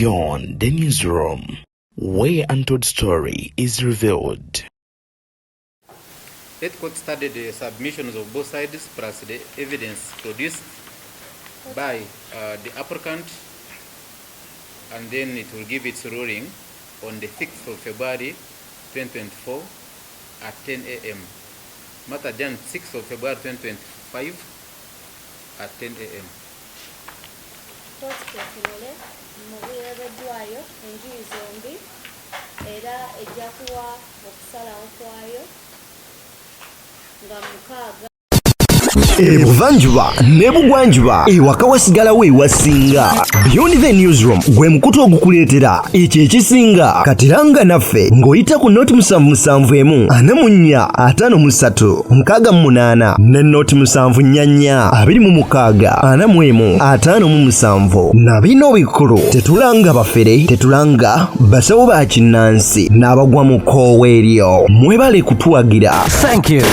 Beyond the newsroom, where untold story is revealed. Let court study the submissions of both sides plus the evidence produced by the applicant, and then it will give its ruling on the 6th of February 2024 at 10 a.m. Matter done 6th of February 2025 at 10 a.m. era ejja kuwa okusalawo kwayo nga mukaaga ebuvanjuba n'ebugwanjuba ewaka wasigalawo ewasinga. Beyond the newsroom gwe mukutu ogukuleetera ekyo ekisinga. Katiranga naffe ng'oyita ku noti 774 ne noti 744 na bino bikulu tetulanga bafere, tetulanga basawo ba kinnansi n'abagwa mu kkoowa eryo. Mwebale kutuwagira. Thank you.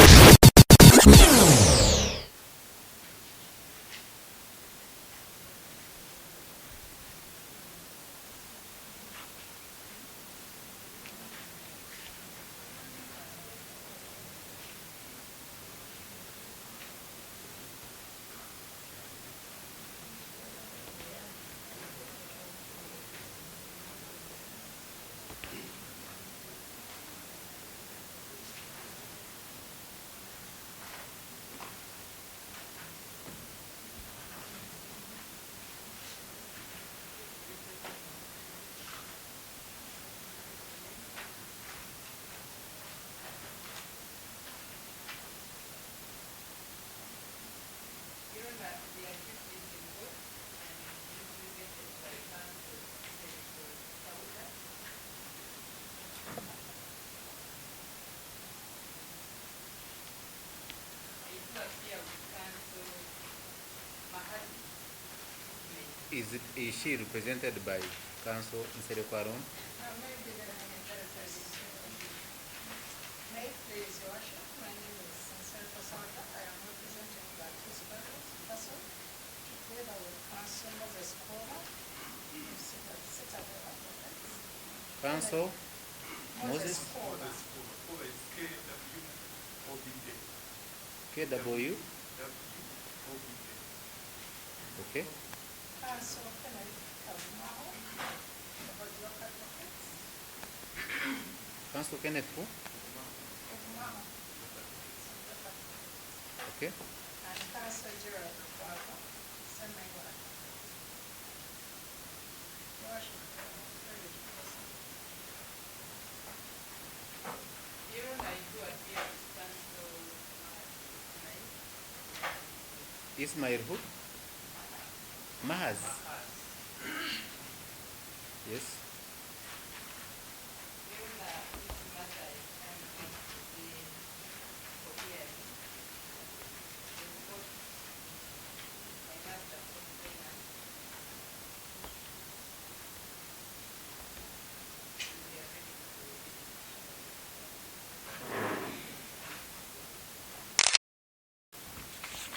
Is she represented by counsel instead of her own? May it please your worship, my name is Sincere Kasaka. I am representing Lwaki counsel together with counsel Moses Kola. Counsel Moses Kola. KW. Okay. Counsel Kenneth Kaumao, about your advocates. Counsel Kenneth who? Kaumao. Okay. And Counsel Gerald Kwako, semi-one. Your worship, ready to proceed. Ismail who? Mahaz. Yes.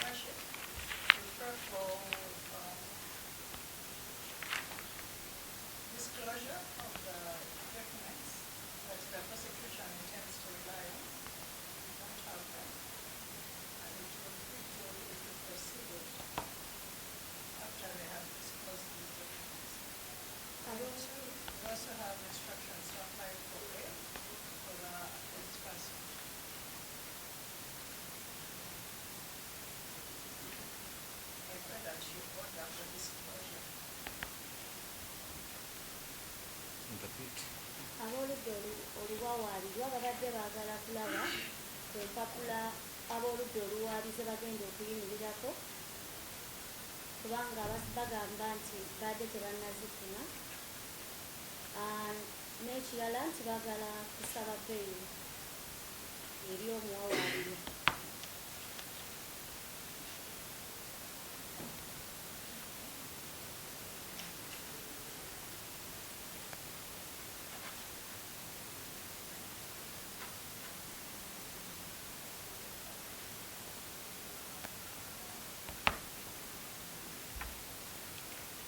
Worship, refer for disclosure of the documents that the prosecution intends to rely on. We don't have them. And it will proceed after they have disclosed these documents. We also have instructions to apply for bail for the accused person. I pray that you order for disclosure. Interpret. abooludde oluwawaalirwa babadde baagala kulaba ku mpapula abooludde oluwaalize bagenda okuyimirirako kubanga bagamba nti badde tebannazifuna n'ekirala nti baagala kusaba bbeeyi eri omuwawaalire.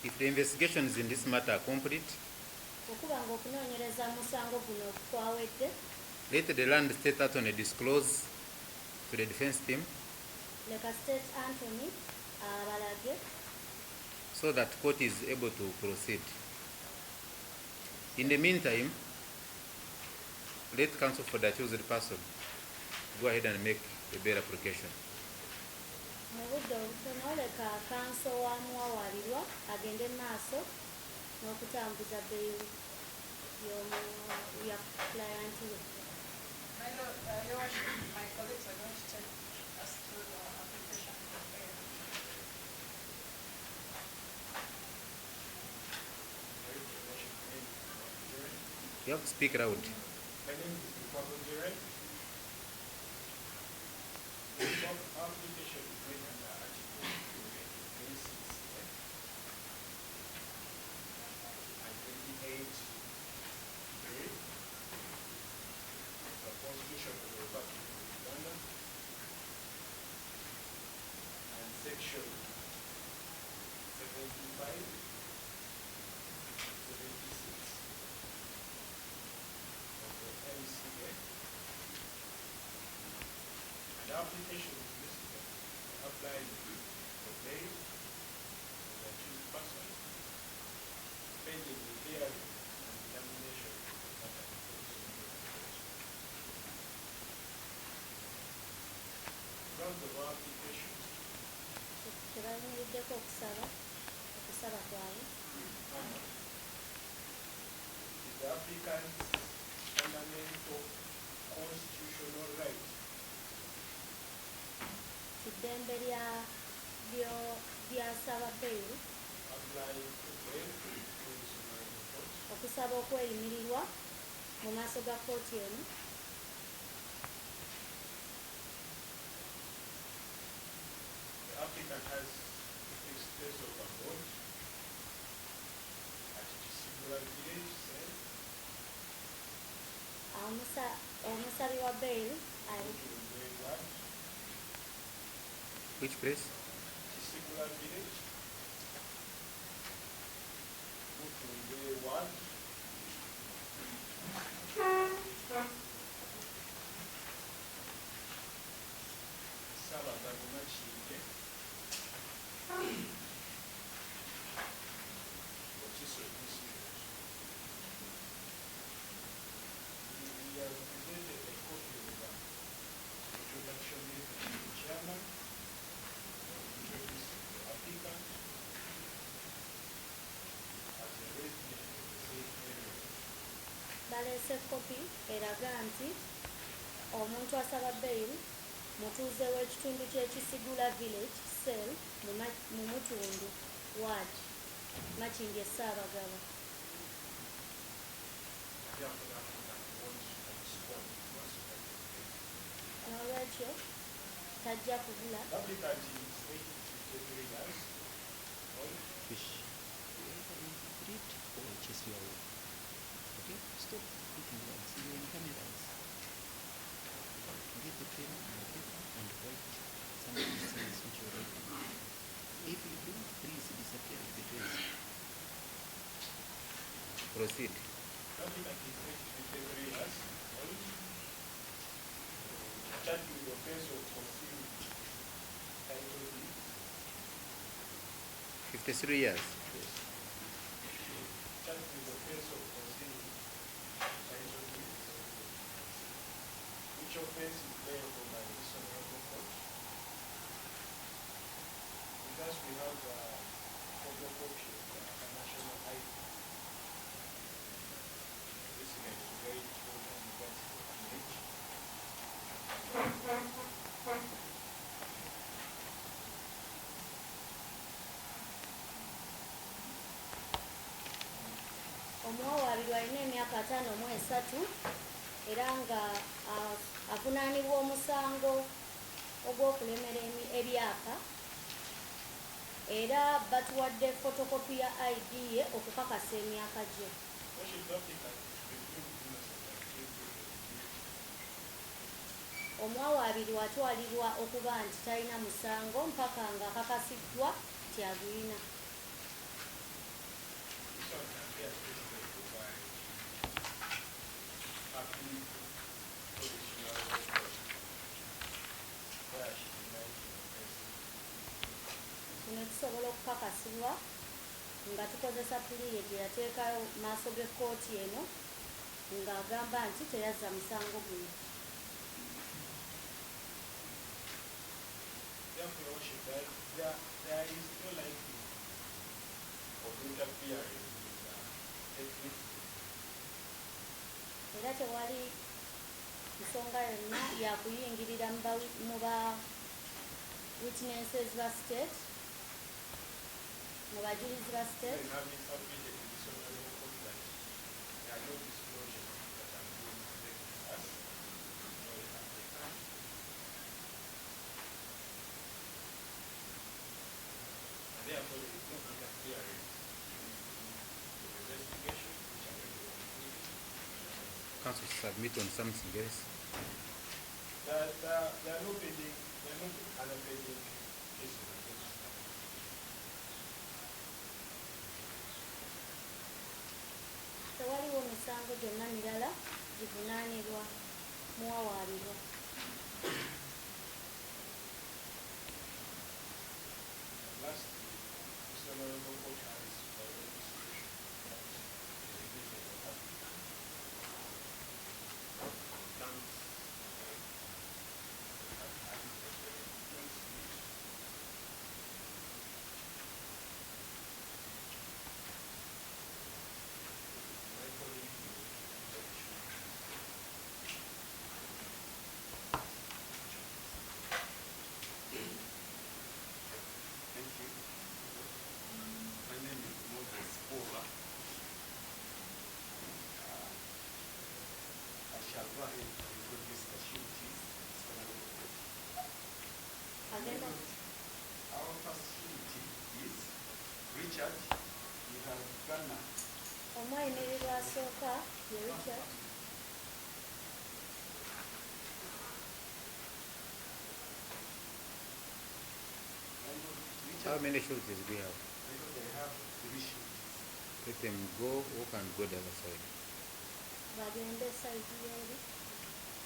If the investigations in this matter are complete, okuba ng'okunoonyereza musango guno kwawedde, let the land state attorney disclose to the defense team leka state attorney abalage so that court is able to proceed. In the meantime, let counsel for the accused person go ahead and make a bail application. mu budde obutono leka kanso wa muwawaabirwa agende maaso n'okutambuza bbeeyi ya client we. I know, Your Worship, my colleagues are going to take us through the application for bail. You have to speak loud. My name is Lwaki. The application is made under Article 26 and 28(3) of the Constitution of the Republic of Uganda and Section 75, 76 of the MCA. An application is listed applying for bail of the accused person pending the hearing and determination of the matter before the Supreme Court. Grounds of our application. Tebayimiriddeko okusaba kwayo Is the applicant's fundamental constitutional right kiddembe lyasaba bbeeyi applying for bail before the Supreme Court. okusaba okweyimirirwa mu maaso ga kooti eno. The applicant has a fixed place of abode at Kisibula village, said, Omusabi wa bbeeyi Which place? Kisibula village, Mutunde ward, Sabagabo Machinde, Otiso district. We have presented a copy of the introduction letter to the chairman, introduced the applicant as a resident of the same area. baleese kopi eraga nti omuntu asaba bbeeyi mutuuze w'ekitundu ky'ekisigula village cell mu mutundu ward makindi Ssaabagabo. Therefore, the applicant wants to respond to us. N'olwekyo tajja kubula The applicant is 53 years old. Fish. Read or chase your way. Okay? Stop looking words. You're in cameras. Get the pen and the paper and write some of the things which you're writing. If you do, please disappear the trace. Proceed. The applicant is 53 years old. Charged with the offense of concealing title deed. 53 years. Charged with the offense of concealing title deed. Which offense is payable by this honorable court. With us, we have a photocopy of the national ID. This is a very old university image. omuwawaabirwa alina emyaka 53 era nga avunaanibwa omusango ogw'okulemera ebyapa era batuwadde fotokopi ya ID ye okukakasa emyaka gye. Worship the applicant is presumed innocent and guilty of the accused. Omuwawaabirwa atwalibwa okuba nti talina musango mpaka nga akakasiddwa nti agulina. short appears specifically by happy traditional record where she denies the offense. kino kisobola okukakasibwa nga tukozesa puliyedi yateekayo maaso g'ekkooti eno ng'agamba nti teyazza musango guno. Therefore, Your Worship, there is no likelihood of interfering with technique. Era tewali nsonga yonna yakuyingirira mu ba witnesses ba state, mu bajulizi ba state. Even having submitted to this honorable court that there are no disclosures that are going to take us, no, they have taken. And therefore, there is no interference in the investigation which are going to be completed. Council to submit on something else. There are no pending, there are no other pending cases against us. Tewaliwo misango gyonna mirala givunaanirwa muwawaabirwa. Lastly, this honorable court has already discretion that the revision will happen. Comes at its perspective. My colleague Thank you. My name is Moses Ova. I shall go ahead and introduce the sureties. Agenda Our first surety is Richard Ihagana. omwayimirirwa asooka ye Richard How many sureties do we have? They have 3 sureties. Let them go, who can go the other side? bagende sayidi y'eri.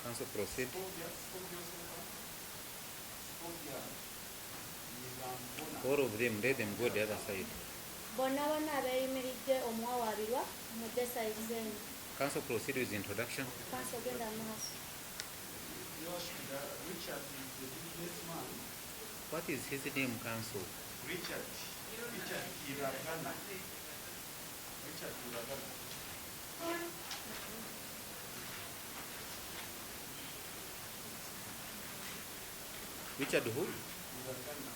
Council proceed. All of them, let them go the other side. Bonna bonna abeeyimiridde omuwawaabirwa mudde sayidi z'eno. Council proceed with introduction. Kanso genda mu maaso. Richard is the businessman. What is his name, Council? Richard Hiragana. Richard Hiragana. Richard who? Hiragana.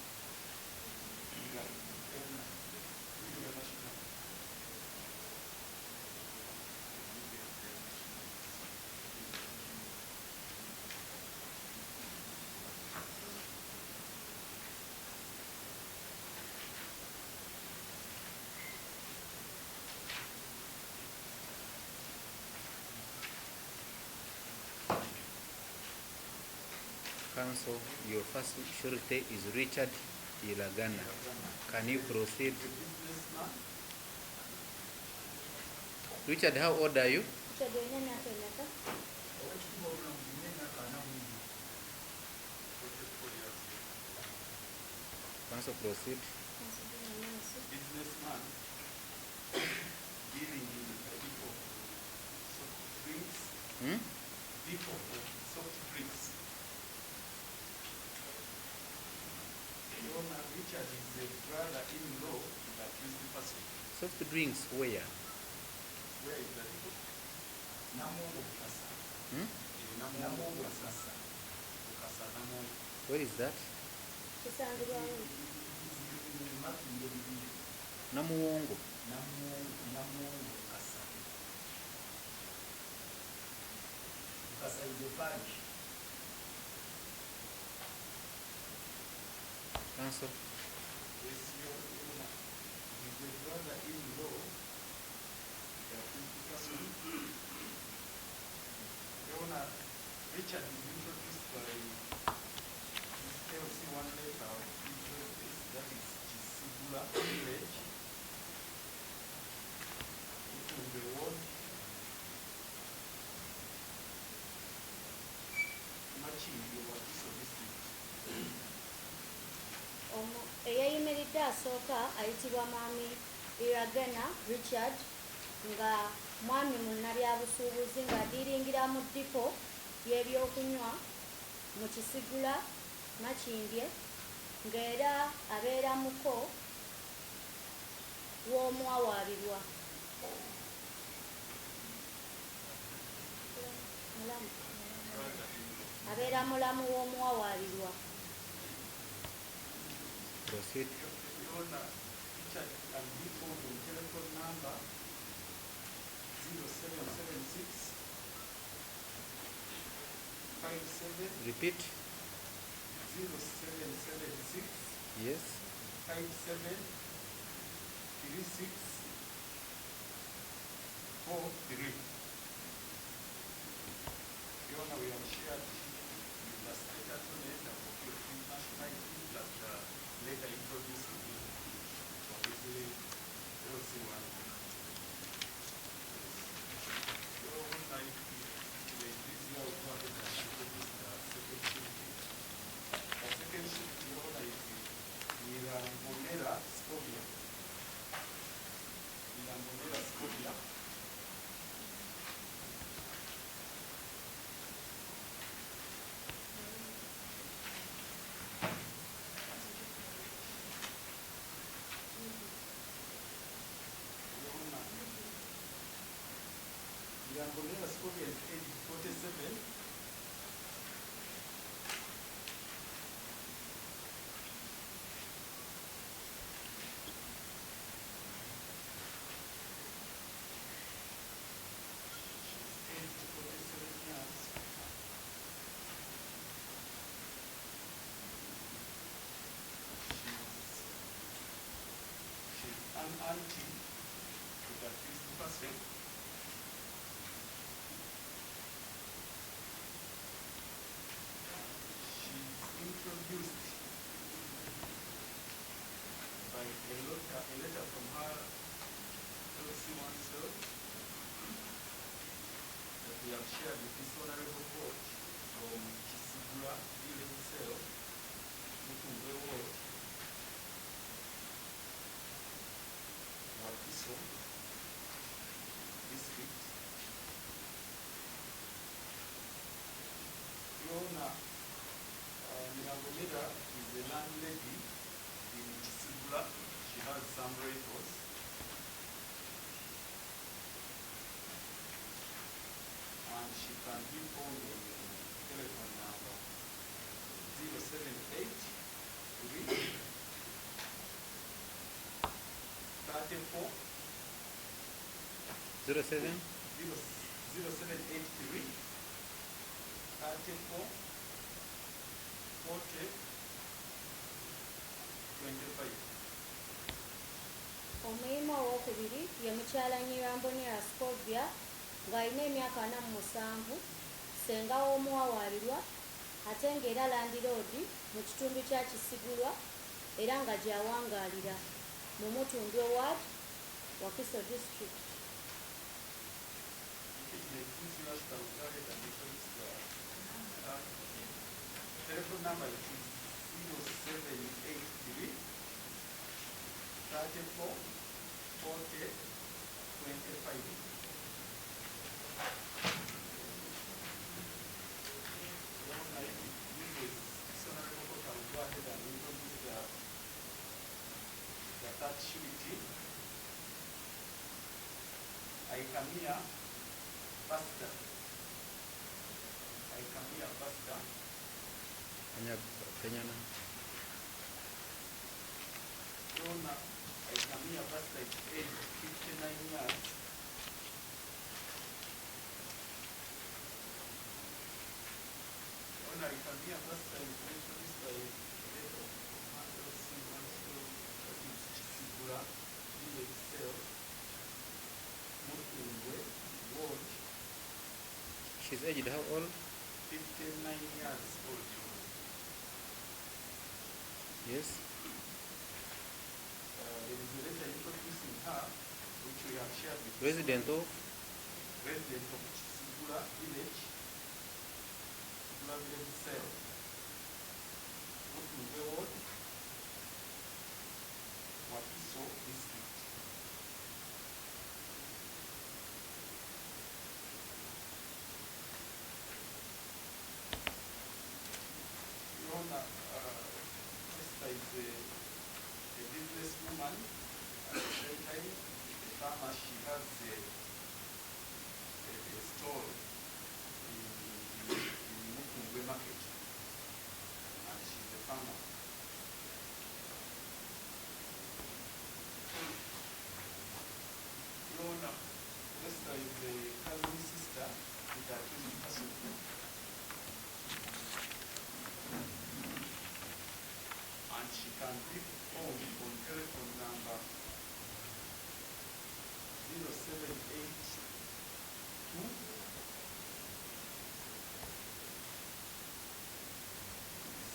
Council, your first surety is Richard Ilagana. Can you proceed? Richard, how old are you? Richard olina emyaka emeka? Council proceed. Kanso genda mu maaso. Businessman dealing in the people of soft drinks. People of soft drinks. Richard is a brother-in-law to the accused person. Soft drinks where? Where is that? Namongo Bukasa. Namongo Bukasa. Bukasa Namongo. Where is that? Kisangibwawo. Namuwongo. Namongo Bukasa. Bukasa is the parish. Council. Yes, Your Honor. Is the brother-in-law to the accused person. Your Honor, Richard is introduced by his KLC 1 letter of introduce, that is Chisibula village. eyayimiridde asooka ayitibwa mwami iragena richard nga mwami munnabyabusuubuzi ng'adiiringira mu ddipo y'ebyokunywa mu kisigula makindye ng'era abeera muko w'omuwawaabirwa abeera mulamu w'omuwawaabirwa. Proceed. Fiona Richard and he phoned on telephone number 0776 57 Repeat. 0776 Yes. 57 36 43. Fiona, we have shared the status on it of your nationality plus later introducing you. So basically, we'll see one. So one night, this year we'll go ahead and introduce the second shift. The second shift, Fiona, is Monera Scovia. Monera Scovia. Monera Scovia is age 47. An auntie to the accused person. She's introduced by a letter from her LC oneself that we have shared with this honorable court from Kisigura village itself, Mutumbe Ward, Wakiso district. Fiona Nyangomira is a landlady in Kisigula. She has some rentals. And she can be found on the telephone number 078 34 07. 0783 34 40 25. Omuyima owookubiri ye mukyala Nyirambonera Scovia ng'alina emyaka 47, ssenga w'omuwawaabirwa ate ng'era landiroodi mu kitundu kya Kisigulwa era nga gy'awangaalira mu Mutumbwe Ward, Wakiso district. Telephone number is 0783 34 40 25. That surety, Aikamia Pastor. Aikamia Pastor. Kenyana. Fiona Aikamia Pastor is age 59 years. Fiona Aikamia Pastor is introduced by Leto Mandel Simonso, Kisigura, village cell, Mutumbwe Ward. She's aged how old? 59 years old. Yes. There is a letter introducing her, which we have shared with Resident of? resident of Kisigura village, Kisigura village cell, Mutumbwe Ward, woman, at the same time, the farmer, she has a store in Mukungwe market, and she's a farmer. Lorna, Lester is a cousin sister with a accused person. And she can be phone on telephone number 0782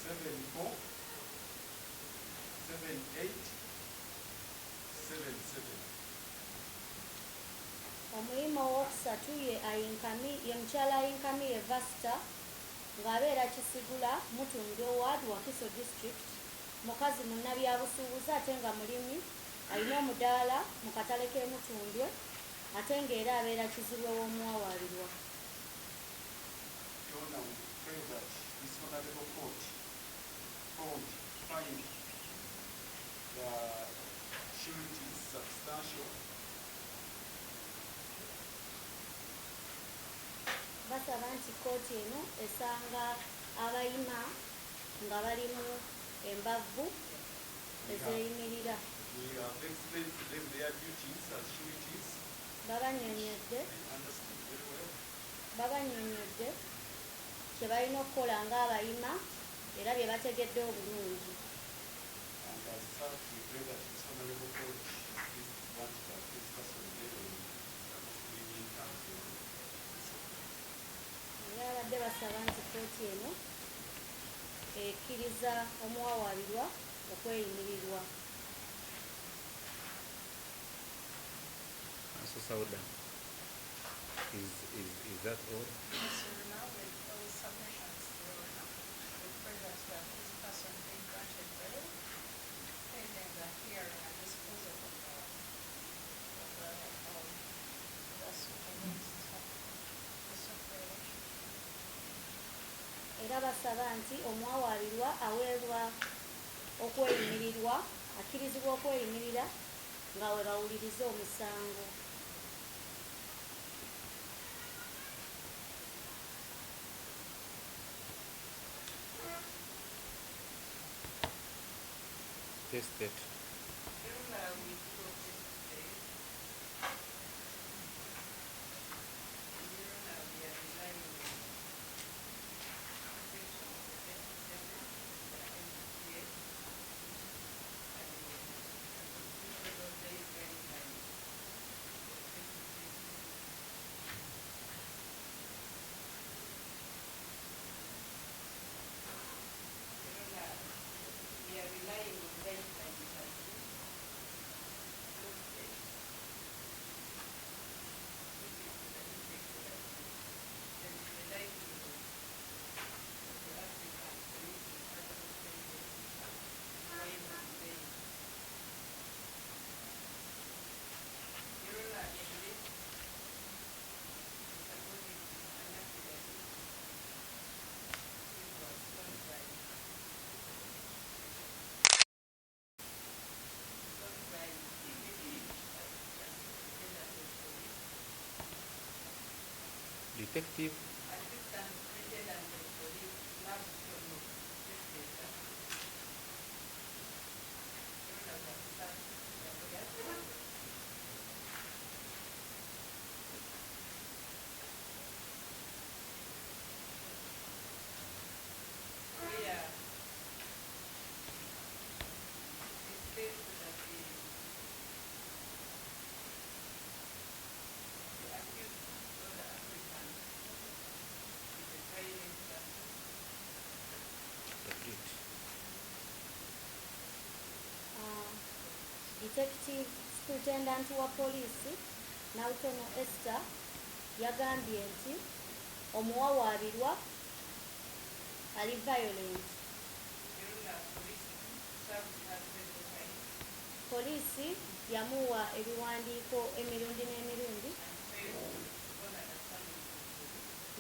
74 7877. Omuyima owokusatu ye mukyala ayinkamiye Vasta ng'abeera Kisigula Mutundwe Ward Wakiso District, mukazi munnabyabusuubuzi ate nga mulimi, alina omudaala mu katale k'e Mutundwe ate ng'era abeera Kizibwe w'omuwawaabirwa. Fiona, we pray that this honorable court find the surety is substantial. Basaba nti kkooti eno esanga abayima nga balimu embavu ezeeyimirira. We have explained to them their duties as sureties. Babannyonnyodde They understood very well. babannyonnyodde kye balina okukola ng'abayima era bye bategedde obulungi. And as such, we pray that this honorable court is want to have this person there on in terms of Era abadde basaba nti kkooti eno ekkiriza omuwawaabirwa okweyimirirwa. So Sauda, is that all? Yes, Your Honor, with those submissions, Your Honor, we pray that this person be granted bail pending the hearing and disposal of the suit against the separation. Era basaba nti omuwawaabirwa aweebwa okweyimirirwa, akkirizibwa okweyimirira nga we bawuliriza omusango. Test it. Detective. Detective Superintendent wa Poliisi Nautono Esther yagambye nti omuwawaabirwa ali violent. Poliisi yamuwa ebiwandiiko emirundi n'emirundi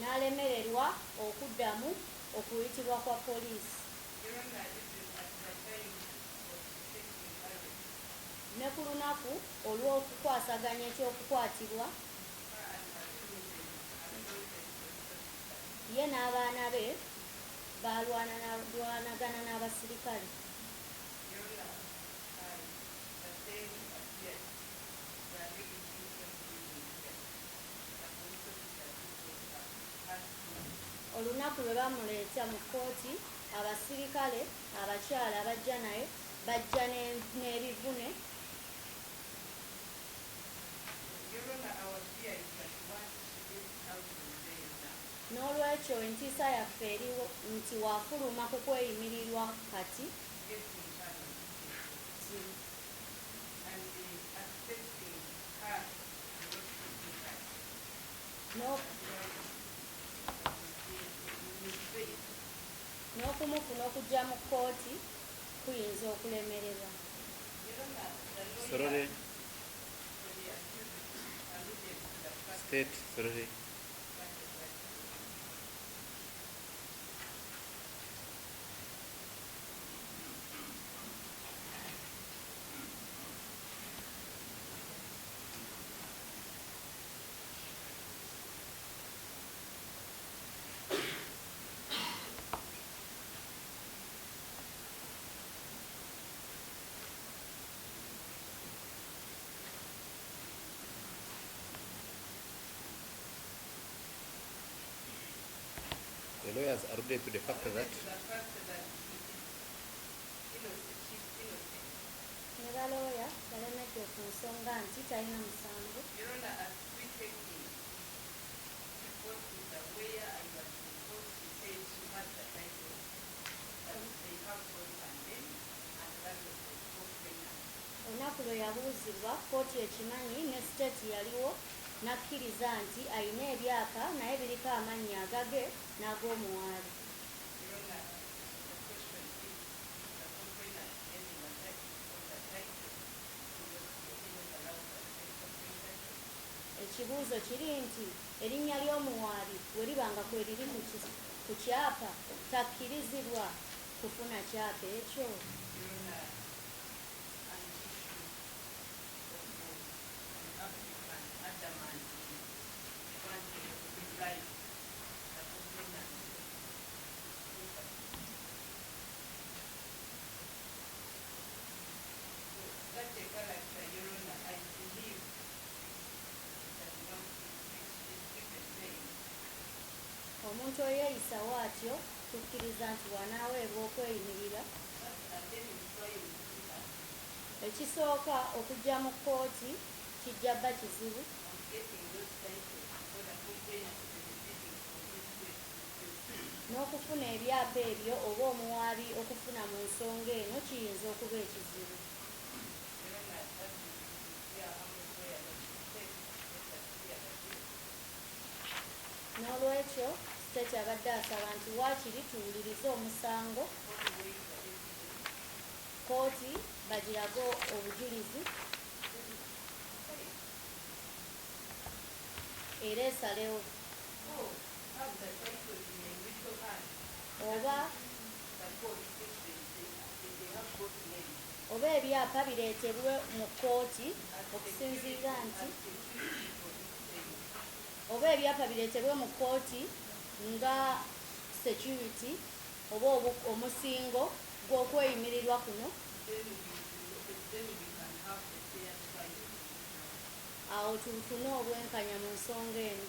n'alemererwa okuddamu okuyitibwa kwa poliisi. ne ku lunaku olw'okukwasaganya ekyokukwatibwa ye n'abaana be balwanagana n'abasirikale. Olunaku lwe bamuleeta mu kkooti, abasirikale abakyala abajja naye bajja n'ebivune. N'olwekyo entiisa yaffe eriwo nti waafuluma ku kweyimirirwa kati n'okumufuna okujja mu kkooti kuyinza okulemererwa. Sorry. State, sorry. The lawyers alluded to the fact that ne balooya balemedde ku nsonga nti talina musango. Olunaku lwe yabuuzibwa kkooti ekimanyi ne siteeti yaliwo n'akkiriza nti alina ebyapa naye biriko amannya agage n'ag'omuwaabi. Ekibuuzo kiri nti erinnya ly'omuwaabi bwe liba nga kwe liri ku kyapa takkirizibwa kufuna kyapa ekyo. Omuntu oyeeyisawo atyo tukkiriza nti wanaaweebwa okweyimirira. Ekisooka okujja mu kkooti kijja bba kizibu. N'okufuna ebyapa ebyo oba omuwaabi okufuna mu nsonga eno kiyinza okuba ekizibu. N'olwekyo siteeti abadde asaba nti waakiri tuwulirize omusango, kkooti bagirago obujulizi era esalewo oba ebyapa bireetebwe mu kkooti okusinziira nti oba ebyapa bireetebwe mu kkooti nga security oba omusingo gw'okweyimirirwa kuno, awo tufune obwenkanya mu nsonga eno.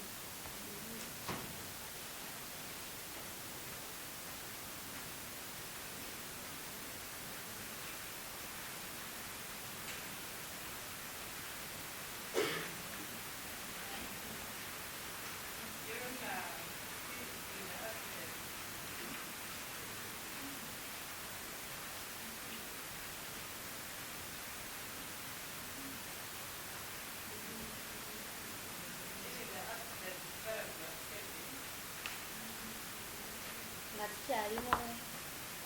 Nga tukyali mu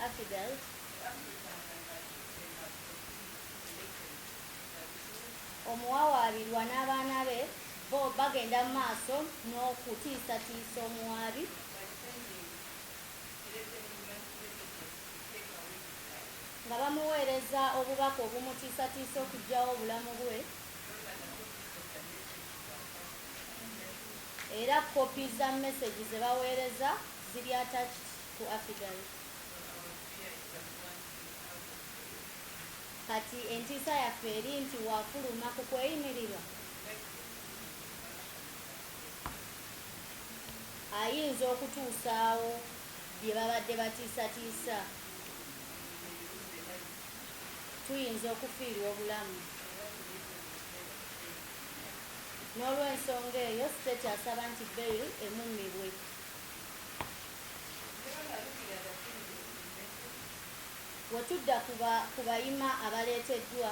affidavit, omuwawaabirwa n'abaana be bo bagenda mu maaso n'okutiisatiisa omuwaabi nga bamuweereza obubaka obumutiisatiisa okuggyawo obulamu bwe, era kopi za message ze baweereza ziri attached to affidavit. Kati entiisa yaffe eri nti wafuluma ku kweyimirirwa ayinza okutuusaawo bye babadde batiisatiisa, tuyinza okufiirwa obulamu. N'olw'ensonga eyo state asaba nti bail emummibwe. Wetudda ku bayima abaleeteddwa,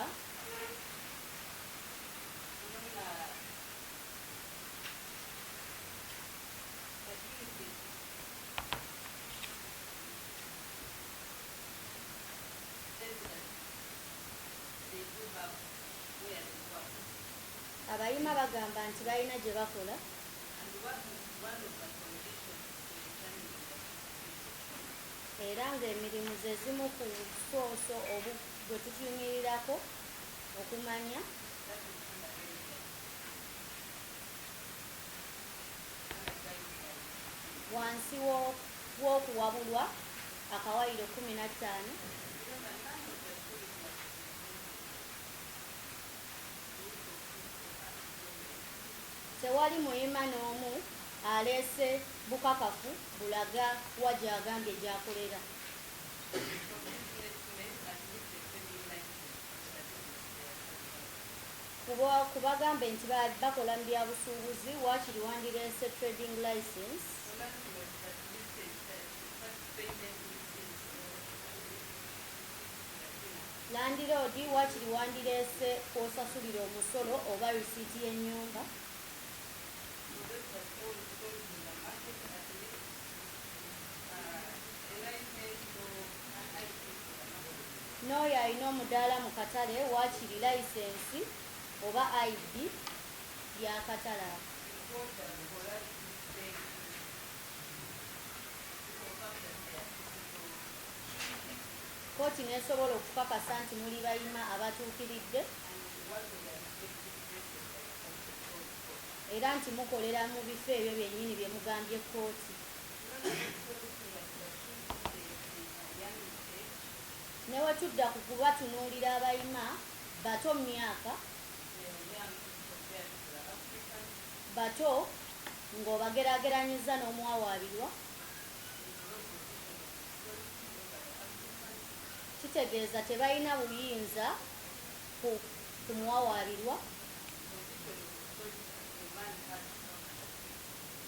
abayima bagamba nti balina gye bakola era ng'emirimu ze zimu ku busooso bwe tutumirirako okumanya wansi w'okuwabulwa akawayiro 15. Tewali muyima n'omu aleese bukakafu bulaga wa gy'agambye gy'akolera. Kubagambe nti bakola mu byabusuubuzi, waakiri wandireese trading license, landiroodi waakiri wandireese kwosasulira omusolo oba risiiti y'ennyumba, n'oyo alina omudaala mu katale waakiri layisensi oba ID y'akatale ako. Kooti n'esobola okukakasa nti muli bayima abatuukiridde era nti mukolera mu bifo ebyo byennyini bye mugambye kooti. Ne wetudda ku kubatunuulira abayima bato mu myaka, bato ng'obageraageranyiza n'omuwawaabirwa, kitegeeza tebalina buyinza ku muwawaabirwa,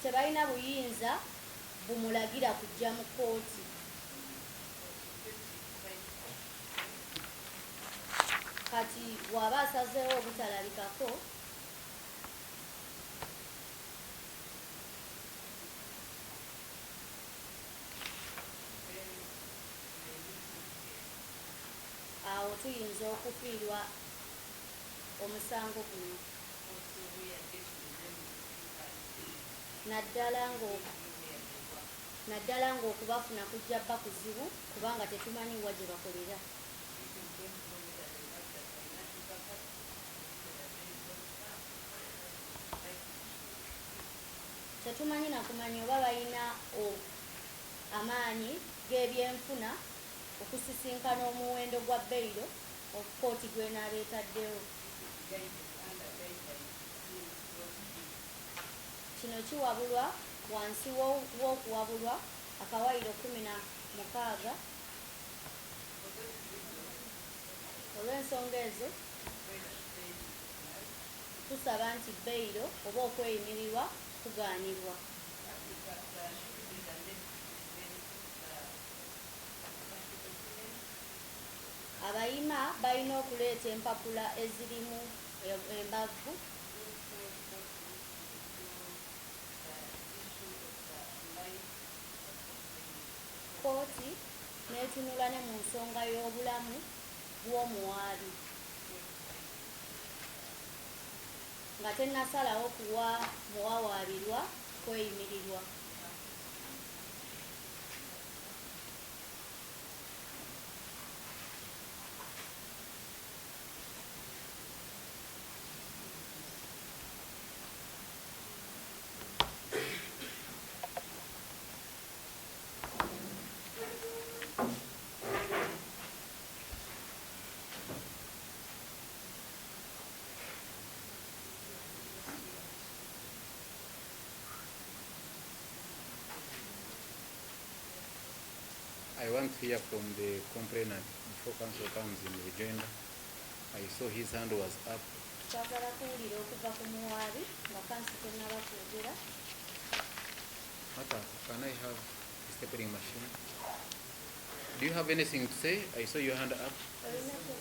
tebalina buyinza bumulagira kujja mu kooti. Kati bw'aba asazeewo obutalabikako, awo tuyinza okufiirwa omusango guno, naddala ng'okubafuna kujja bba kuzibu kubanga tetumanyi wa gye bakolera. Tetumanyi nakumanya oba balina amaanyi g'ebyenfuna okusisinkana omuwendo gwa beyiro kooti gwenaabeetaddewo. Kino kiwabulwa wansi w'okuwabulwa akawayiro 16. Olw'ensonga ezo tusaba nti beyiro oba okweyimirirwa kugaanibwa. Abayima balina okuleeta empapula ezirimu embavu, kooti n'etunula ne mu nsonga y'obulamu bw'omuwaabi nga tennasalawo kuwa muwawaabirwa kweyimirirwa. to hear from the complainant before council comes in rejoinder. I saw his hand was up. twagala kuwulira okuva ku muwaabi nga kansi tennaba kwogera. Mata, can I have the stapling machine? Do you have anything to say? I saw your hand up. Olinako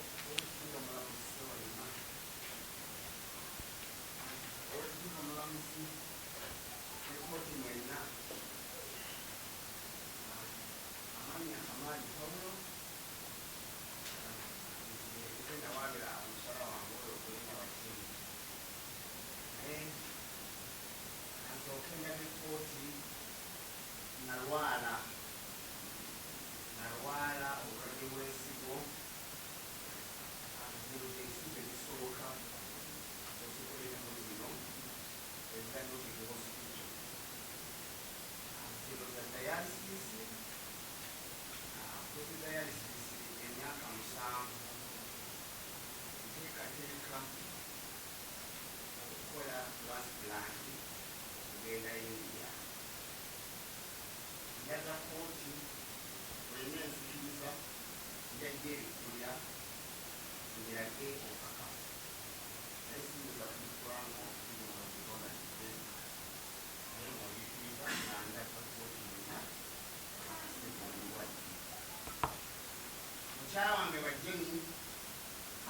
mukyala wange bajjeni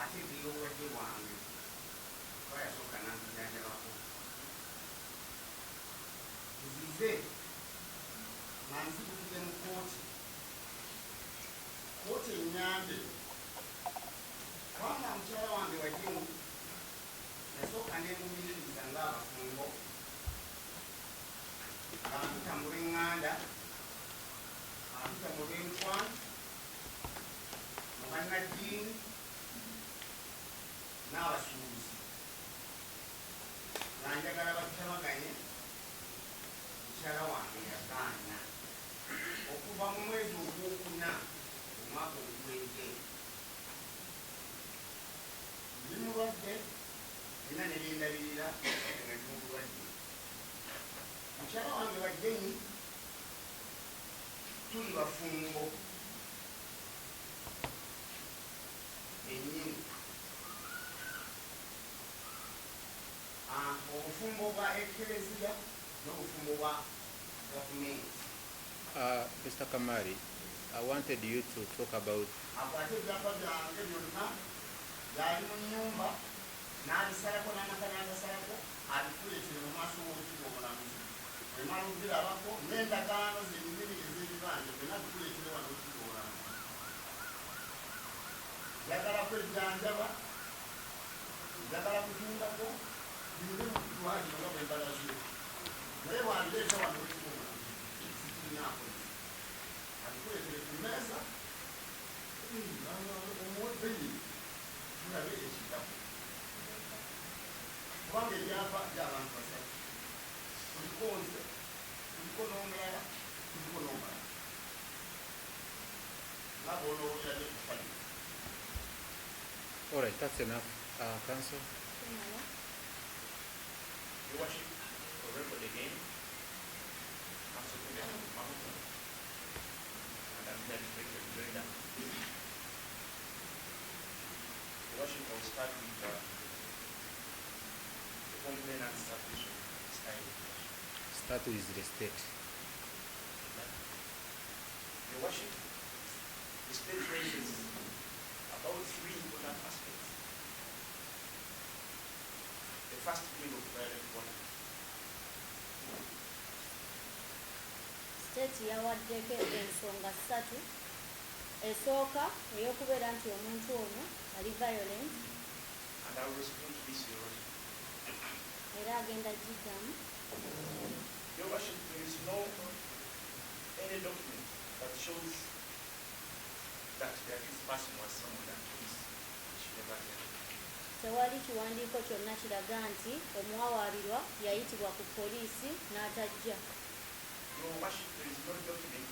ate biro obwadde bwange kuba yasooka nanzijanjabako nzize nga nzibukidde mu kooti ennyambe kubanga mukyala wange bajjeni yasooka nemumiyiriza ng'abafumbo ng'ampita mu b'eŋŋanda ampita mu b'enkwana bannaddiini n'abasuubuzi nga njagala batabaganye mukyala wange yagaana okuva mu mwezi ogwokuna omwaka oguwedde ndi mulwadde era ne byendabirira nga ndi mulwadde mukyala wange bajjenyi tuli bafumbo ennyini obufumbo bwa ekereziya n'obufumbo bwa gavumenti. Mr. Kamali, I wanted you to talk about akwate ebyapa byange byonna byali mu nnyumba n'abisalako n'amaka n'agasalako abikuleetere mu maaso w'olukiiko omulamuzi wemala obirabako n'endagaano zennyini ez'ebibanja byonna bikuleetere wano olukiiko omulamuzi njagala kwejjanjaba njagala kutundako bindi mu kutwaliro nga bwembalaze naye wandireeta wano olukiiko omulamuzi sikirinaako abikuleetere ku mmeeza omuwebbeyi tulabe ekitabo kubanga ebyapa by'abantu basatu kuliko nze kuliko n'omulala kuliko n'omulala nga bw'olowoolera ekifani. all right, that's enough. Council. Your Worship, for record again, Council President Omulamuzi, and I'm here to take your agenda. Your Worship, I will start with the complainant's submission. Start with the state. Your Worship, the state raises about three important aspects. The first being of very important. state yawaddeko ensonga ssatu. Esooka ey'okubeera nti omuntu ono ali violent And I will respond to this, Your Worship. era agenda giddamu. Your Worship, there is no any document that shows that this person was summoned at police, which never happened. Tewali kiwandiiko kyonna kiraga nti omuwawaabirwa yayitibwa ku poliisi n'atajja. Your Worship, there is no document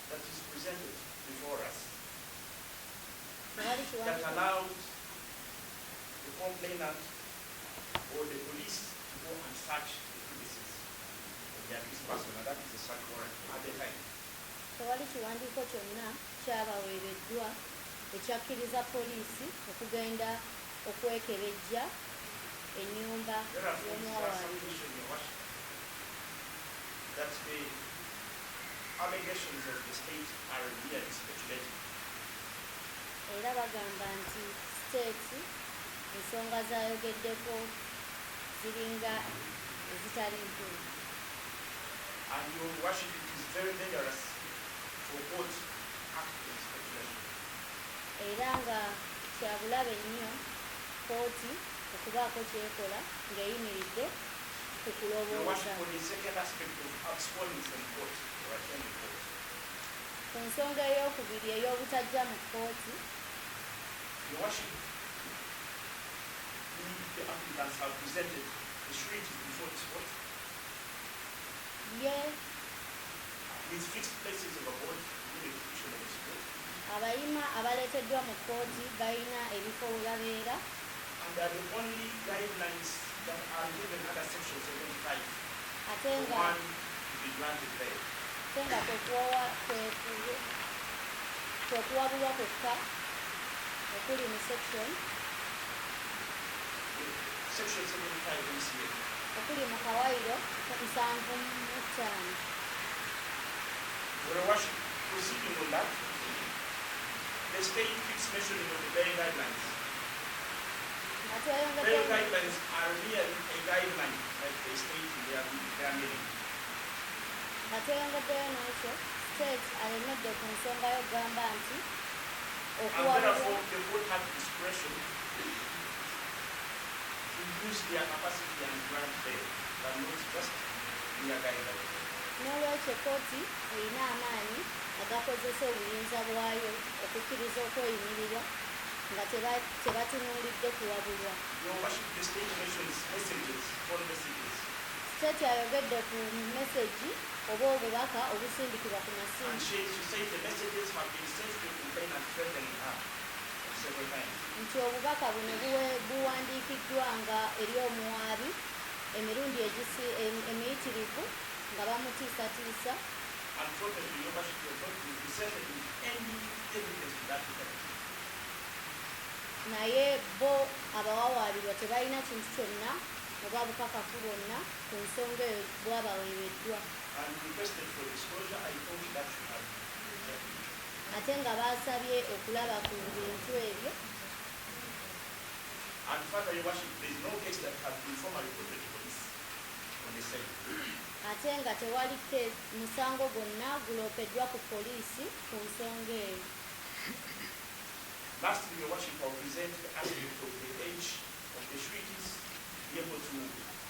that is presented before us Tewali that kiwandiiko allows the complainant or the police to go and search the premises of the accused person, and that is a search warrant at the time. tewali kiwandiiko kyonna kyabaweereddwa ekyakkiriza poliisi okugenda okwekebejja ennyumba Therefore, it's our y'omuwawaabirwa. submission, Your Worship, that the allegations of the state are mere speculative. Era bagamba nti siteeti ensonga z'ayogeddeko ziringa ezitali nkulu. And Your Worship, it is very dangerous for court to act in speculation. Era nga kyabulabe nnyo kooti okubaako kyekola ng'eyimiridde ku Your kulowooza. Worship, on the second aspect of absconding from court or attending court, Ku nsonga ey'okubiri ey'obutajja mu kooti, Your Worship, the applicants have presented the sureties before this court ye with fixed places of abode in the execution of this court. abayima abaleeteddwa mu kooti balina ebifo we babeera, And they are the only guidelines that are given under section 75 ate for nga one to be granted bail. kwekuwabulwa kwokka okuli mu section Section 75 MCA. okuli mu kawairo 75. Your Worship, proceeding on that, the state keeps mentioning of the bail guidelines. nga Bail tweyongedde guidelines are merely a guideline that the state they are meaning. nga tweyongeddeyo n'ekyo state alemedde ku nsonga y'okugamba nti And okuwabulwa therefore, the court has discretion to use their capacity and grant bail, but not just mere guidelines. n'olwekyo kooti erina amaanyi agakozesa obuyinza bwayo okukkiriza okweyimirira nga tebatunuulidde kuwabulwa. Your Worship, the state mentions messages, phone messages. State ayogedde ku mesagi oba obubaka obusindikibwa ku And masimu she said the messages have been sent to the complainant threatening her several times. nti obubaka buno buwandiikiddwa nga eri omuwaabi emirundi emiyitirivu nga bamutiisatiisa, Unfortunately, Your Worship, you have not been presented with any evidence to that effect. naye bo abawawaabirwa tebalina kintu kyonna oba bukakafu bwonna ku nsonga eyo bwabaweereddwa, And requested for disclosure. I thought that should have been. ate nga baasabye okulaba ku bintu ebyo. And further, Your Worship, there is no case that has been formally reported to police on the same. Ate nga tewali musango gwonna guloopeddwa ku poliisi ku nsonga eyo. Lastly, Your Worship, I will present the aspect of the age of the sureties to be able to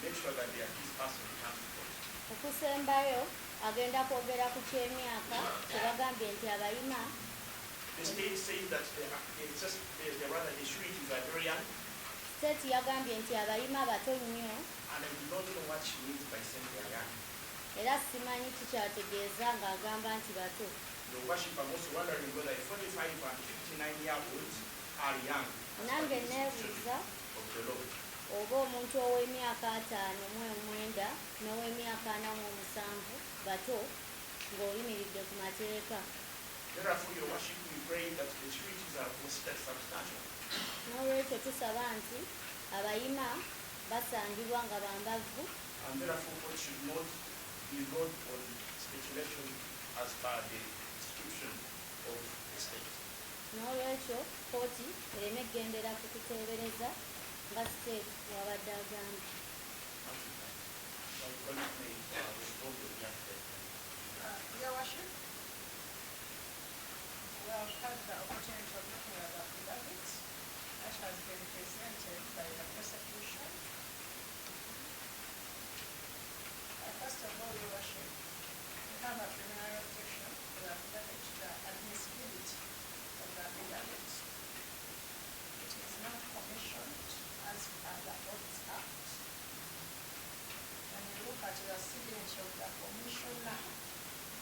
make sure that they are his person in terms of court. Okusembayo agenda kwogera ku ky'emyaka kyebagambye nti abayima. The state says that the sureties are very young, State yagambye nti abayima bato nnyo and I do not know what she means by saying they are young. era simanyi kikyategeeza ng'agamba nti bato. Your Worship, I'm also wondering whether 45 and 59-year-olds are young as per Nange the neebuuza institution of the law. oba omuntu ow'emyaka 59 n'ow'emyaka 47 bato ng'oyimiridde ku mateeka. Therefore, Your Worship, we pray that the sureties are considered substantial. N'olwekyo tusaba nti abayima basangibwa nga bambavu, And therefore, what should not be ruled on speculation as per the description of the state. n'olwekyo kooti ereme kugendera ku kuteebereza nga state wabadde agambye. My colleague may respond to that question. Your Worship, we have had the opportunity of looking at the affidavit that has been presented by the prosecution. First of all, Your Worship, we have a preliminary objection to the affidavit, the admissibility of the affidavit. It is not commissioned as per the Oaths Act. When you look at the signature of the commissioner,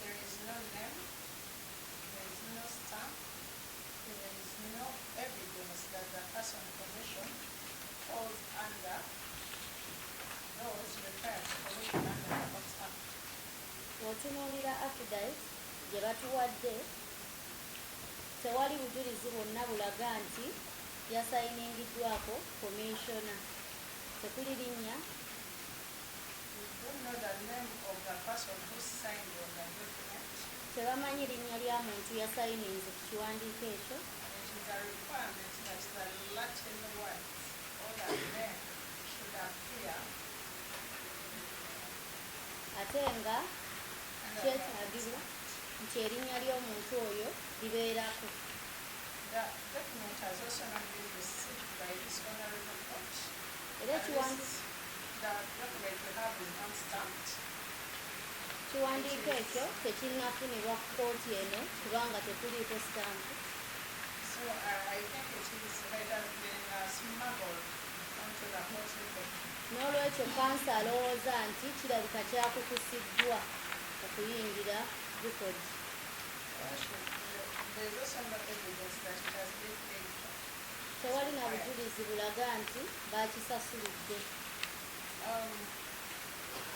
there is no name, there is no stamp, there is no evidence that the person commissioned falls under those required to commission under the Oaths Act. Bw'otunuulira affidavit gye batuwadde tewali bujulizi bwonna bulaga nti yasayiningiddwako komishona. Tekuli linnya, We don't know the name of the person who signed on the document, tebamanyi linnya lya muntu yasayininze ku kiwandiiko ekyo, and it is a requirement that the Latin words or the name should appear. ate nga And kyetaagibwa nti erinnya ly'omuntu oyo libeerako. the document has also not been received by this honorable court. Era At least the document we have is not stamped. kiwandiiko ekyo tekinnafunibwa ku kooti eno kubanga tekuliiko sitampu. So I think it is either been smuggled onto the court record. N'olwekyo kansa alowooza nti kirabika kyakukusiddwa okuyingira rikodi. There is also no evidence that it has been paid for. Tewali na bujulizi bulaga nti baakisasulidde.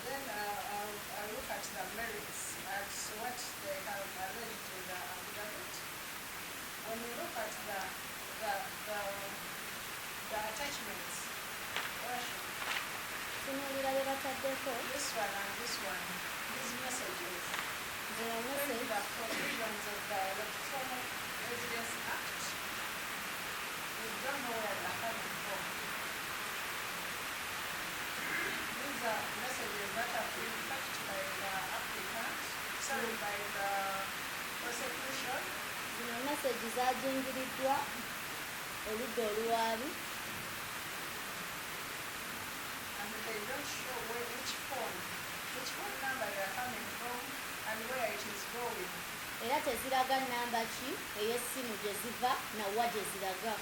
Then I'll look at the merits, at what they have alleged in the affidavit. When you look at the attachments, Tunuulira bye bataddeko this one and this one, these messages, zino when message the provisions of the Electoral Residence Act, we don't know where they're coming from. These are messages that have been packed by the applicant, by the prosecution. zino message zaajingiriddwa oludda oluwaabi And they don't show which phone number they are coming from and where it is going. era teziraga nnamba ki ey'essimu gye ziva nawa gye ziraga.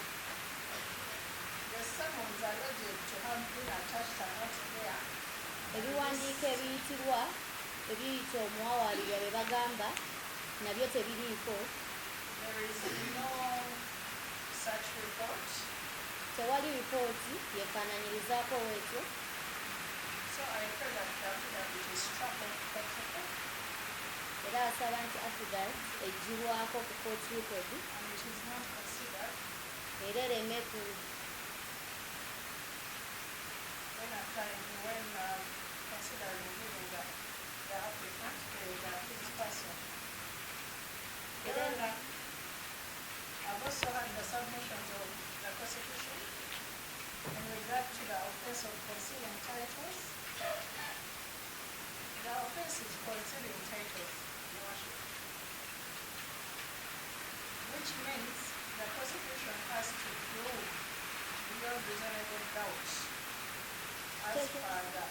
The summons alleged to have been attached are not there. Ebiwandiiko ebiyitibwa ebiyita omuwawaabirwa be bagamba nabyo tebiriiko. There is no such report. Tewali ripooti yeefaananyirizaako wekyo. So I pray that the affidavit is struck off court record Era asaba nti affidavit eggibwako ku court record and it is not considered era ereme ku when considering giving the applicant the accused person. Then I've also had the submissions of the prosecution in regard to the offense of concealing titles. The offense is concealing titles, Your Worship, which means the prosecution has to prove beyond reasonable doubt as per the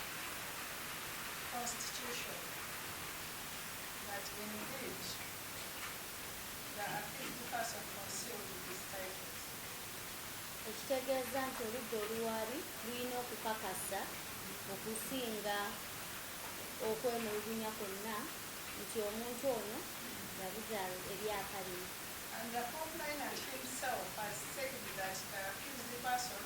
Constitution that indeed the accused person concealed his titles. ekitegeeza nti oludda oluwaabi lulina okukakasa okusinga okwemulugunya kwonna nti omuntu ono yabuza ebyapa bino. And the complainant himself has said that the accused person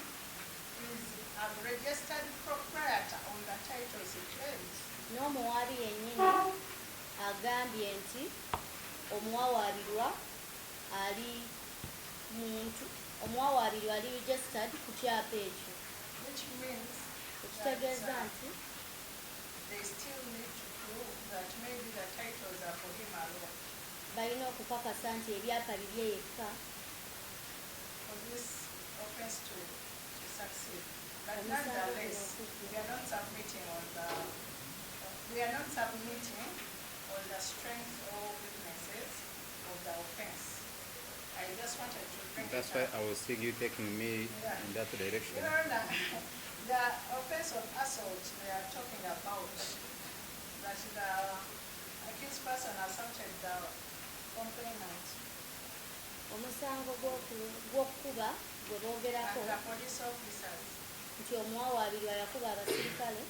is a registered proprietor on the titles he claims. N'omuwaabi yennyini agambye nti omuwawaabirwa ali registered ku kyapa ekyo, Which means ekitegeeza that nti they still need to prove that maybe the titles are for him alone balina okukakasa nti ebyapa bibye yekka. for this offense to succeed. But nonetheless, we are not submitting on the strength or weaknesses of the offense. I just wanted to bring That's it why up. I was seeing you taking me in that direction. You know, the offense of assault they are talking about, that the accused person assaulted the complainant Omusango gw'okukuba gwe boogerako and the police officers. nti omuwawaabirwa yakuba abasirikale,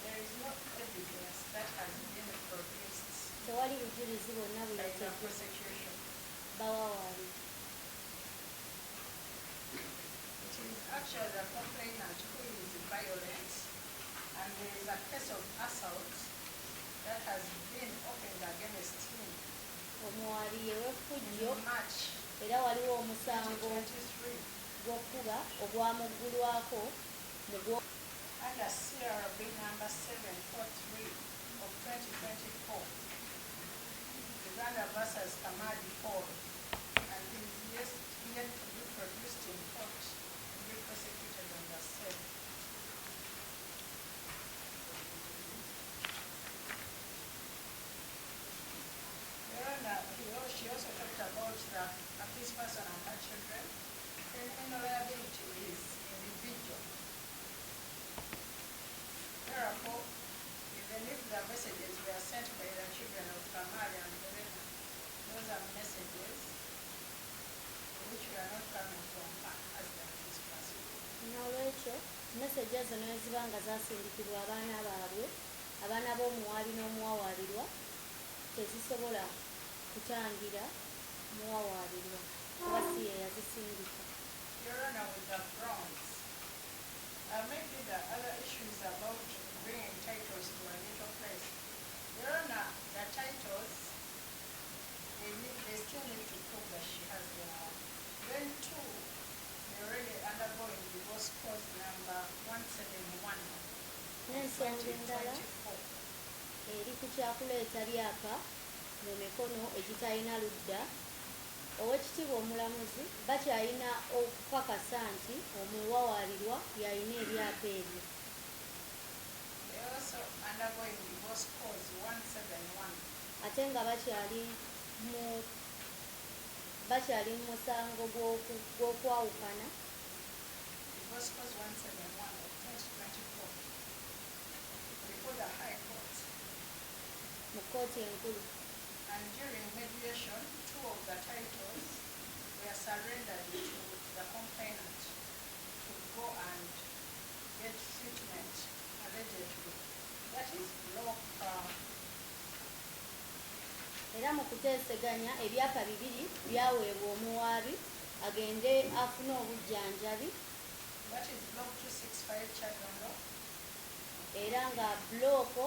There is no evidence that has been produced tewali bujulizi bwonna by the buleetedde prosecution. bawawaabirwa. It is actually the complainant who is violent, and there is a case of assault that has been opened against him. omuwali yewefujjo in March era waliwo omusango 2023 gw'okkuba ogwamuggulwako mu gwo under CRB number 743 of 2024, Uganda versus KAMAALI Paul, and is yet to be produced in court to be prosecuted under said. She also talked about the accused person and her children. Criminal liability is individual. Therefore, even if the messages were sent by the children of KAMAALI and Verena, those are messages which were not coming from her as the accused person. n'olwekyo message ezo neziba nga zasindikibwa abaana baabwe abaana b'omuwali n'omuwawalirwa tezisobola kutangira muwawalirwa kuba si ye yazisindika. Your Honor, with the grounds, maybe the other issues about bringing titles to a little place. Your Honor, the titles, they still need to prove that she has their own. Then two, they're already undergoing divorce clause number 171 n'ensonga endala 2024. eri ku kyakuleeta lyapa mu mikono egitalina ludda owekitiibwa omulamuzi bakyalina okukakasa nti omuwawalirwa yalina ebyapa ebyo. They're also undergoing divorce clause 171. ate nga bakyali mu musango gw'okwawukana Divorce clause 171 of 2024 before the High Court. mu kkooti enkulu. And during mediation, two of the titles were surrendered to the complainant to go and get treatment allegedly. That is block. Era mu kuteeseganya ebyapa bibiri byaweebwa omuwaabi agende afune obujjanjabi That is block 265 Chadongo. era nga bulooko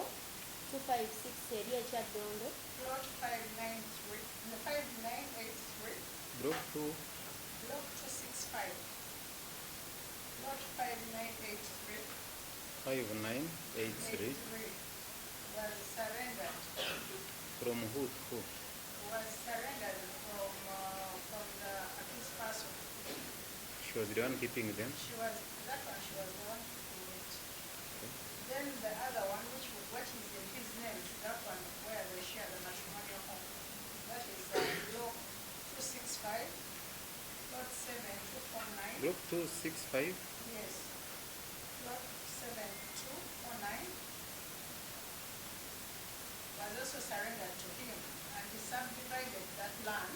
256 eri ekyaddondo Plot 593, no, 5983. Block 2, Block 265. Plot 5983. 5983. Was surrendered. From who to who? Was surrendered from the accused person. She was the one keeping them. She was the one keeping it. Then the other one, what is in his name, is that one where they share the matrimonial home. That is block 265, plot 7249. Block 265. Yes. Plot 7249 was also surrendered to him, and he subdivided that land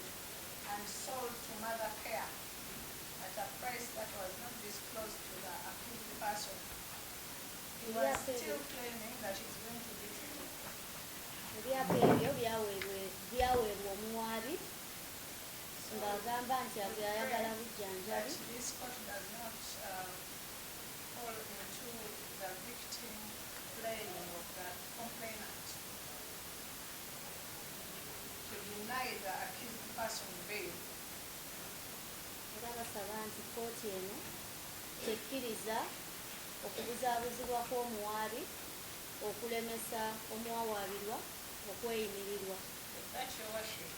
and sold to Mother Care at a price that was not disclosed to the accused person. He was still claiming that he's going to be treated. ebyapa ebyo byaweebwa omuwaabi ng'agamba nti ayagala That bujjanjabi this court does not fall into the victim playing of the complainant to deny the accused person bail. era basaba nti kkooti eno tekkiriza okubuzaabuzibwa kw'omuwaabi okulemesa omuwawaabirwa okweyimirirwa. That your worship,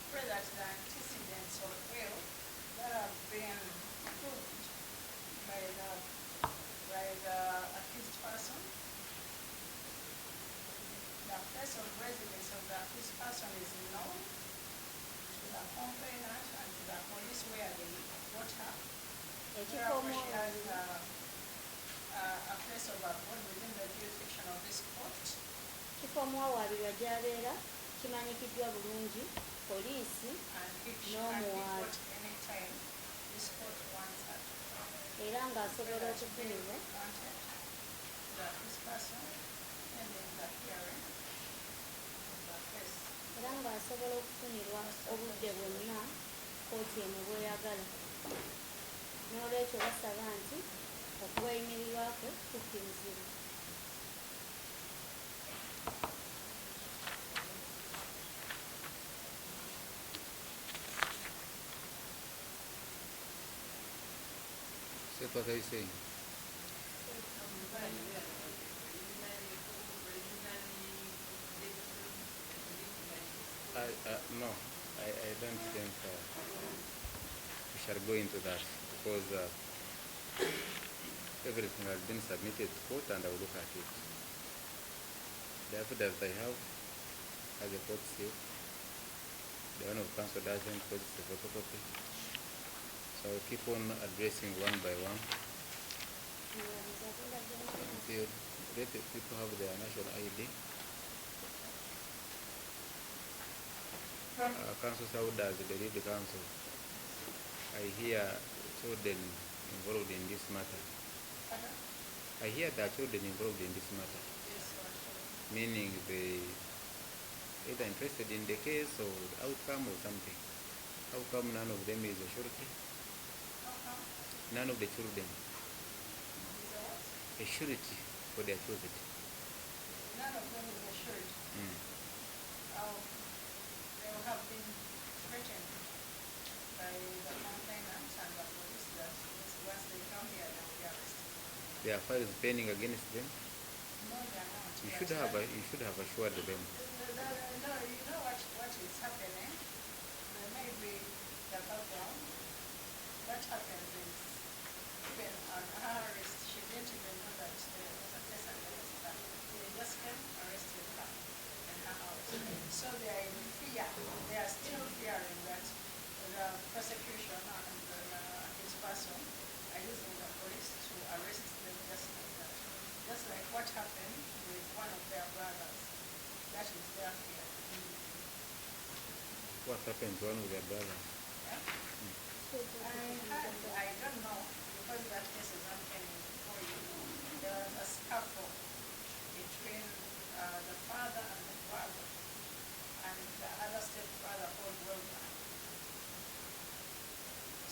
pray that the antecedents of bail that have been proved by the accused person, the place of residence of the accused person is known to the complainant and to the police where they got her. Therefore, she has a place of abode within the jurisdiction of this court. kifo omuwawaabirwa gy'abeera kimanyikiddwa bulungi poliisi And if she can be n'omuwaabi got anytime, this court wants her. era ng'asobola Whether to be okufunibwa granted to this person and in the hearing of the case. era ng'asobola okufunirwa obudde bwonna kkooti eno bweyagala. N'olwekyo basaba nti okubeyimirirwa kwe kukkirizibwa. That's what are you saying? No, I don't think we shall go into that because everything has been submitted to court and I will look at it. The affidavit I have has a court seal. The one of council doesn't because it's a photocopy. So I'll keep on addressing one by one until let the people have their national ID. Council Saudas, the lead council. I hear children involved in this matter. I hear there are children involved in this matter. Meaning they either interested in the case or the outcome or something. How come none of them is a surety? None of the children. A surety for their children. None of them is assured. They have been threatened by the complainants and the police that once they come here, they will be arrested. There are files pending against them. No, they are not. You should have assured them. No, you know what is happening? There may be the background. What happens is, even on her arrest, she didn't even know that there was a case against her. They just came, arrested her in her house. So they are in fear. They are still fearing that the prosecution and his person are using the police to arrest them just like that. Just like what happened with one of their brothers. That is their fear. What happened to one of their brothers? Yeah? I don't know, because that case is not pending before you. There was a scuffle between the father and the brother, and the other stepbrother called Wilma.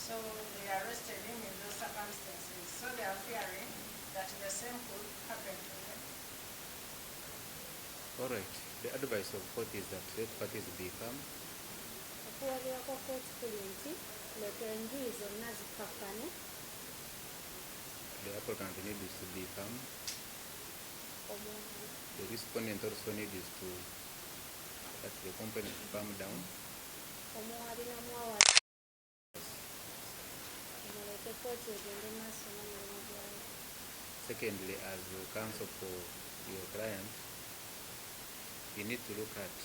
So they arrested him in those circumstances. So they are fearing that the same could happen to them. All right. The advice of court is that let parties become. Okuwabira kwa kooti kuli nti leka enjuyi zonna zikkakkane. The applicant needs to become. The respondent also needs to ask the company to calm down. Omuwaabi namuwawa muleke kooti egende maaso n'omulimu gwayo. Secondly, as a counsel for your client, you need to look at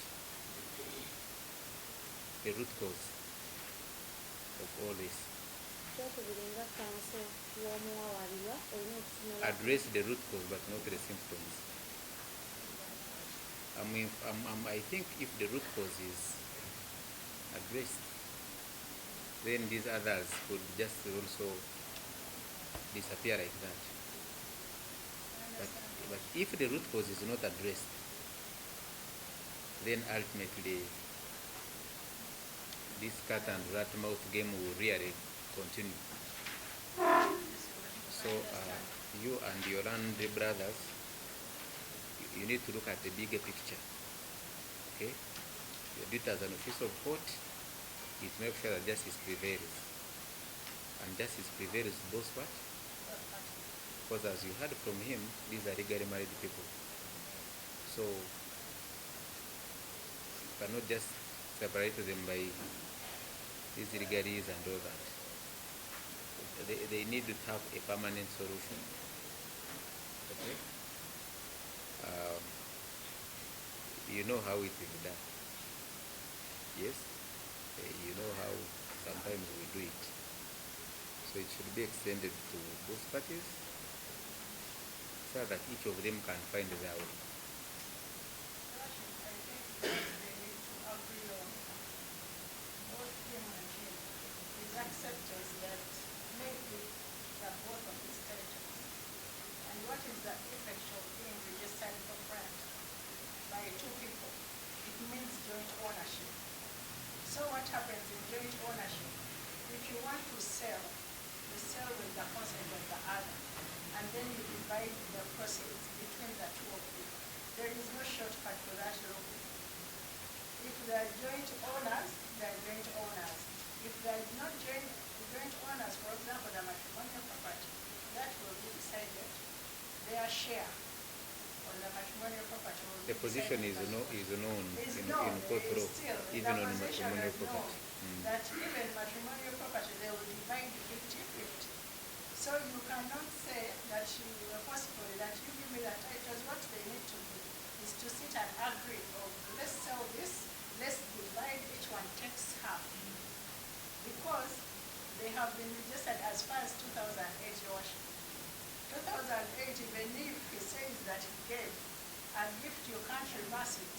the root cause of all this. Kyokubiri nga kanso w'omuwawaabirwa olina okutunula. Address the root cause but not the symptoms. I think if the root cause is addressed, then these others could just also disappear like that. But if the root cause is not addressed, then ultimately this cat and rat mouth game will really continue. So you and your land brothers, you need to look at the bigger picture. Okay? Your duty as an officer of court is to make sure that justice prevails. And justice prevails both what? Because as you heard from him, these are legally married people. So you cannot just separate them by these legalese and all that. They need to have a permanent solution. Okay? You know how it is done. Yes? You know how sometimes we do it. So it should be extended to both parties so that each of them can find their way. Acceptance that maybe the both of these territories. And what is the effect of being registered for grant by two people? It means joint ownership. So what happens in joint ownership? If you want to sell, you sell with the consent of the other, and then you divide the proceeds between the two of you. There is no shortcut to that rule. If they are joint owners, they are joint owners. If they are not joint, if joint owners, for example, the matrimonial property, that will be decided, their share on the matrimonial property will be The position decided is known is in known, court is law, still, even the on position matrimonial is known, property. that even matrimonial property, they will divide 50-50. So you cannot say that you forcefully that you give me the titles. What they need to do is to sit and agree, oh, let's sell this, let's divide, each one takes half. Because they have been registered as far as 2008, Your Worship. 2008, even if he says that he gave a gift, you can't reverse it.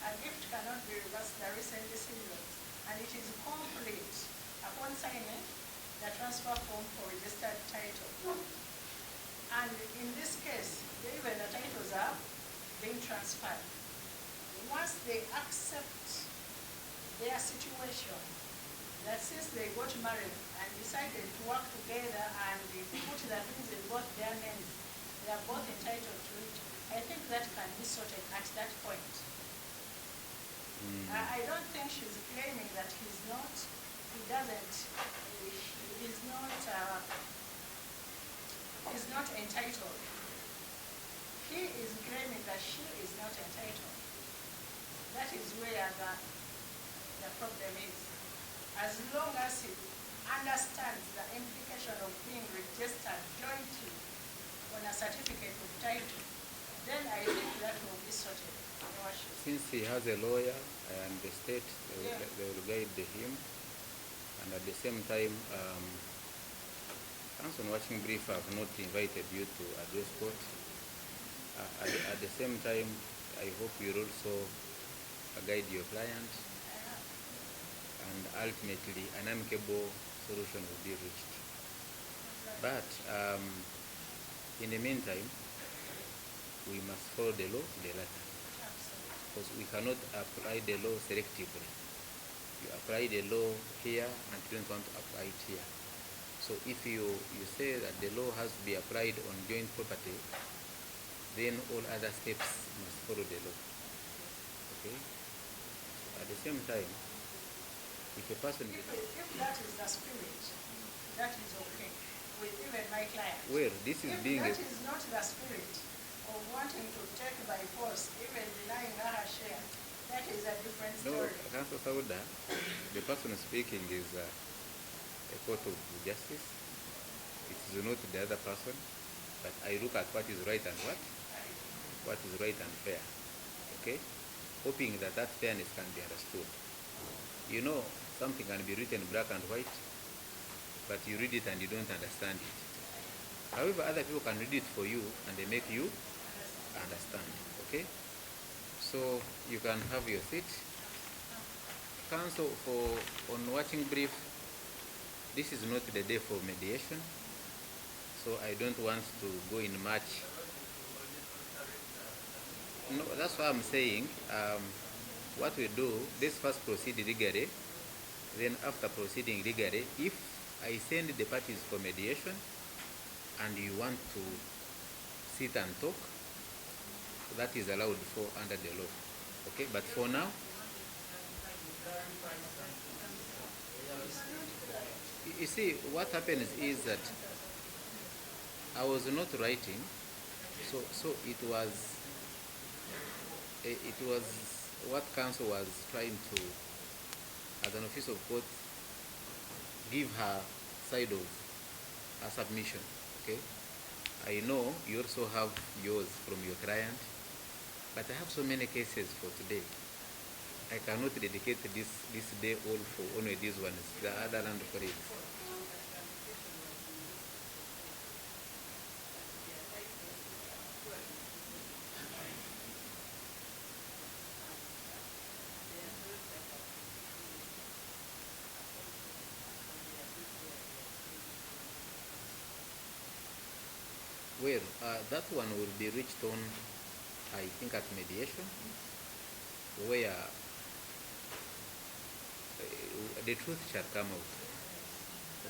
A gift cannot be reversed, the recent decisions, and it is complete upon signing the transfer form for registered title. And in this case, even the titles are being transferred. Once they accept their situation, that since they got married and decided to work together and they put the things in both their names, they are both entitled to it, I think that can be sorted at that point. I don't think she's claiming that he's not entitled. He is claiming that she is not entitled. That is where the problem is. As long as he understands the implication of being registered jointly on a certificate of title, then I think that will be sorted. Your Worship. Since he has a lawyer and the state, Yeah. they will guide him. And at the same time, Council Watching Brief have not invited you to address court. At the same time, I hope you'll also guide your client, and ultimately an amicable solution will be reached. But in the meantime, we must follow the law to the letter, because we cannot apply the law selectively. You apply the law here and you don't want to apply it here. So if you say that the law has to be applied on joint property, then all other steps must follow the law. Okay? At the same time, if a person... If that is the spirit, that is okay with even my client. Well, this is If being... that is not the spirit of wanting to take by force, even denying her her share, that is a different No, story. Council Sauda, the person speaking is a court of justice. It is not the other person, but I look at what is right and what is right and fair. Okay? Hoping that that fairness can be understood. You know, something can be written black and white, but you read it and you don't understand it. However, other people can read it for you and they make you understand. Okay? So you can have your seat. Council, on watching brief, this is not the day for mediation, so I don't want to go in much. No, that's why I'm saying what we do, let's first proceed legally, then after proceeding legally, if I send the parties for mediation and you want to sit and talk, that is allowed for under the law. Okay, but for now, you see, what happens is that I was not writing, so it was what council was trying to, as an officer of court, give her side of a submission. Okay, I know you also have yours from your client, but I have so many cases for today. I cannot dedicate this day all for only these ones. The other land colleagues. Well, that one will be reached on, I think, at mediation, where the truth shall come out.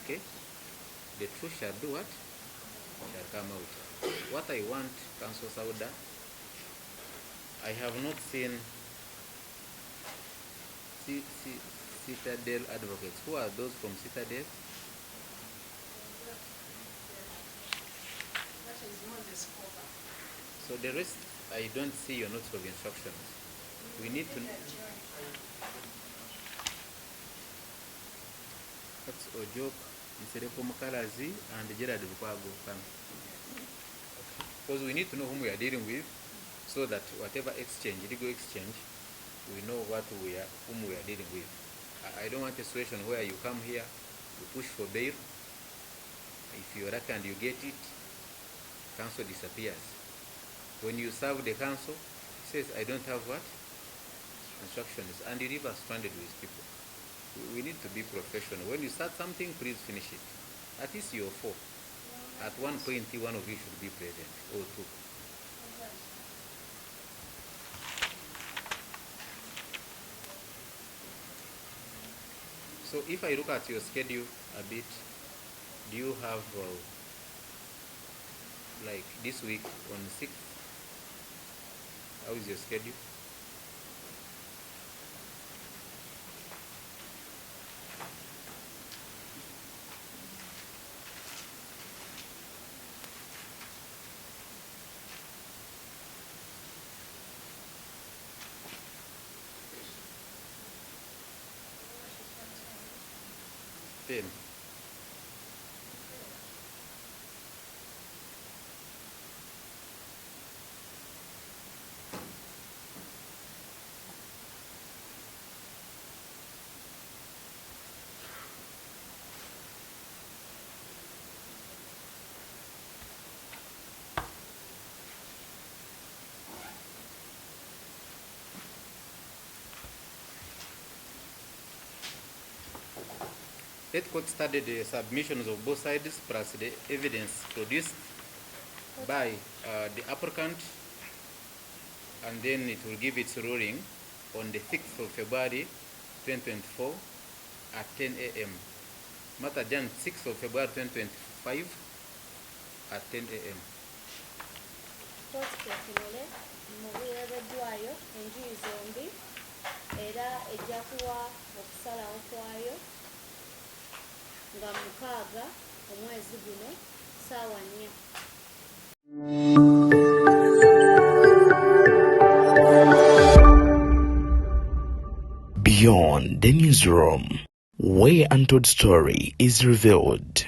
Okay? The truth shall do what? Shall come out. What I want, Council Sauda, I have not seen Citadel advocates. Who are those from Citadel? That is Moses Koba. So the rest, I don't see your notes of instructions. We need to. That's Ojok, Nsereko Mukalazi, and Gerard Lukwago. Because we need to know whom we are dealing with, so that whatever exchange, legal exchange, we know whom we are dealing with. I don't want a situation where you come here, you push for bail. If you're lucky and you get it, council disappears. When you serve the council, it says, I don't have what? Instructions. And you leave us stranded with people. We need to be professional. When you start something, please finish it. At least you're four. At one point, one of you should be present, or two. So if I look at your schedule a bit, do you have, like this week on 6th, how is your schedule? Ten. Let court study the submissions of both sides plus the evidence produced by the applicant, and then it will give its ruling on the 6th of February 2024 at 10 a.m. Matter done 6th of February 2025 at 10 a.m. Kooti ketunule mu buweereddwayo enjuyi zombi era ejja kuwa okusalawo kwayo nga 6 omwezi guno ssaawa 4. Beyond the newsroom, where untold story is revealed.